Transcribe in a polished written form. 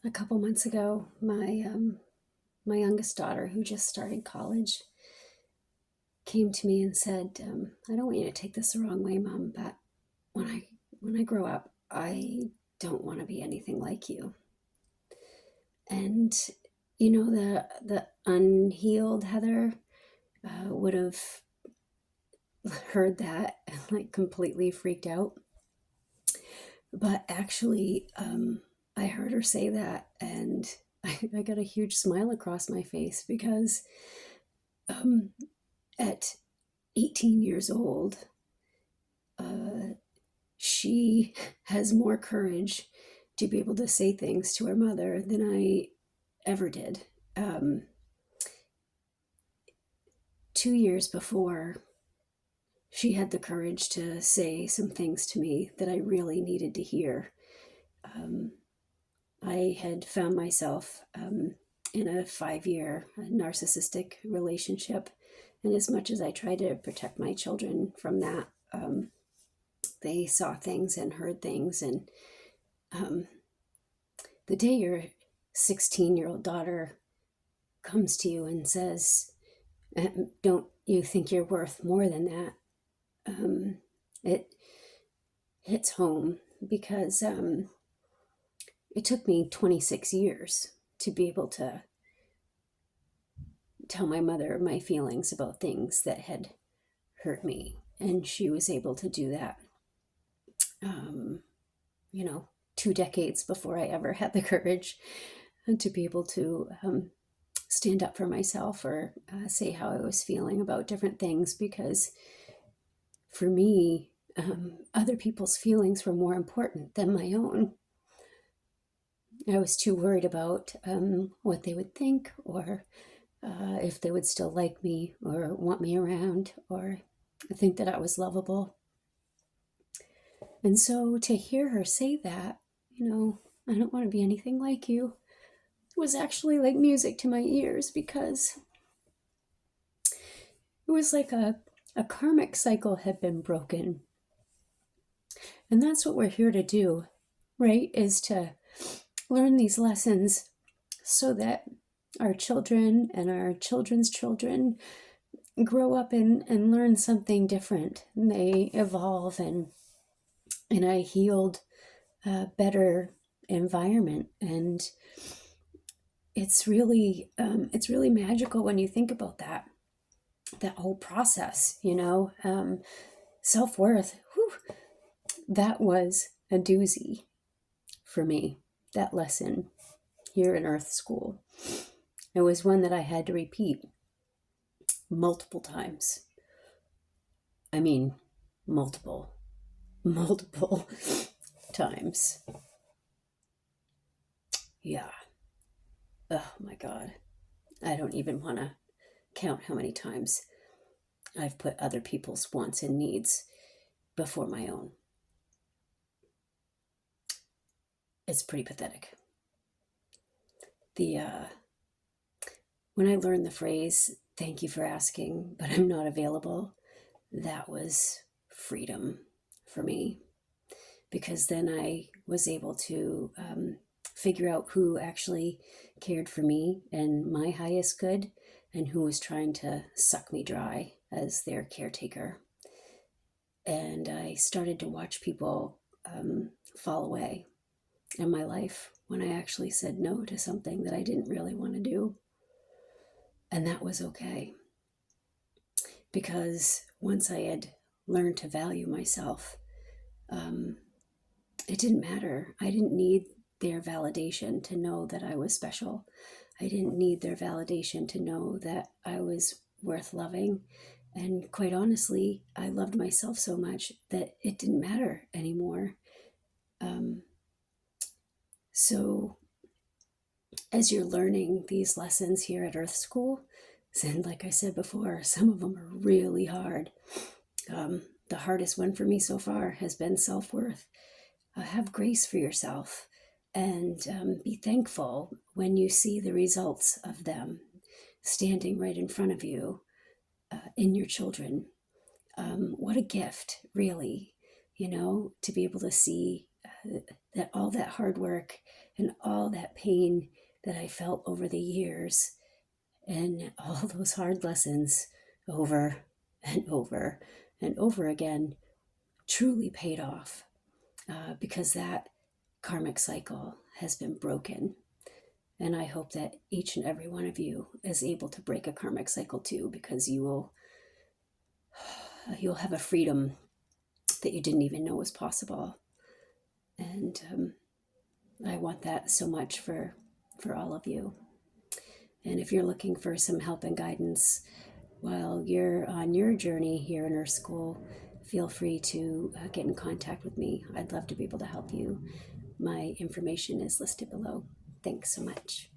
A couple months ago, my youngest daughter, who just started college, came to me and said, "I don't want you to take this the wrong way, Mom, but when I grow up, I don't want to be anything like you." And the unhealed Heather would have heard that and like completely freaked out. But actually, I heard her say that, and I got a huge smile across my face because um, at 18 years old, she has more courage to be able to say things to her mother than I ever did. 2 years before, she had the courage to say some things to me that I really needed to hear. I had found myself in a 5-year narcissistic relationship. And as much as I tried to protect my children from that, they saw things and heard things. And the day your 16-year-old daughter comes to you and says, "Don't you think you're worth more than that?" It hits home because it took me 26 years to be able to tell my mother my feelings about things that had hurt me. And she was able to do that, 2 decades before I ever had the courage to be able to stand up for myself or say how I was feeling about different things. Because for me, other people's feelings were more important than my own. I was too worried about what they would think, or if they would still like me or want me around or think that I was lovable. And so to hear her say that, "I don't want to be anything like you," was actually like music to my ears, because it was like a karmic cycle had been broken. And that's what we're here to do, right? Is to learn these lessons so that our children and our children's children grow up and learn something different. And they evolve in a healed, better environment. And it's really magical when you think about that whole process. Self-worth, that was a doozy for me, that lesson here in Earth School. It was one that I had to repeat multiple times. I mean, multiple times. Yeah. Oh my God. I don't even want to count how many times I've put other people's wants and needs before my own. It's pretty pathetic. When I learned the phrase, "Thank you for asking, but I'm not available," that was freedom for me, because then I was able to figure out who actually cared for me and my highest good, and who was trying to suck me dry as their caretaker. And I started to watch people fall away in my life when I actually said no to something that I didn't really want to do. And that was okay. Because once I had learned to value myself, it didn't matter. I didn't need their validation to know that I was special. I didn't need their validation to know that I was worth loving. And quite honestly, I loved myself so much that it didn't matter anymore. So as you're learning these lessons here at Earth School, and like I said before, some of them are really hard. The hardest one for me so far has been self-worth. Have grace for yourself, and be thankful when you see the results of them standing right in front of you in your children. What a gift, really, to be able to see that all that hard work and all that pain that I felt over the years and all those hard lessons over and over and over again truly paid off, because that karmic cycle has been broken. And I hope that each and every one of you is able to break a karmic cycle too, because you'll have a freedom that you didn't even know was possible. And I want that so much for all of you. And if you're looking for some help and guidance while you're on your journey here in our school, feel free to get in contact with me. I'd love to be able to help you. My information is listed below. Thanks so much.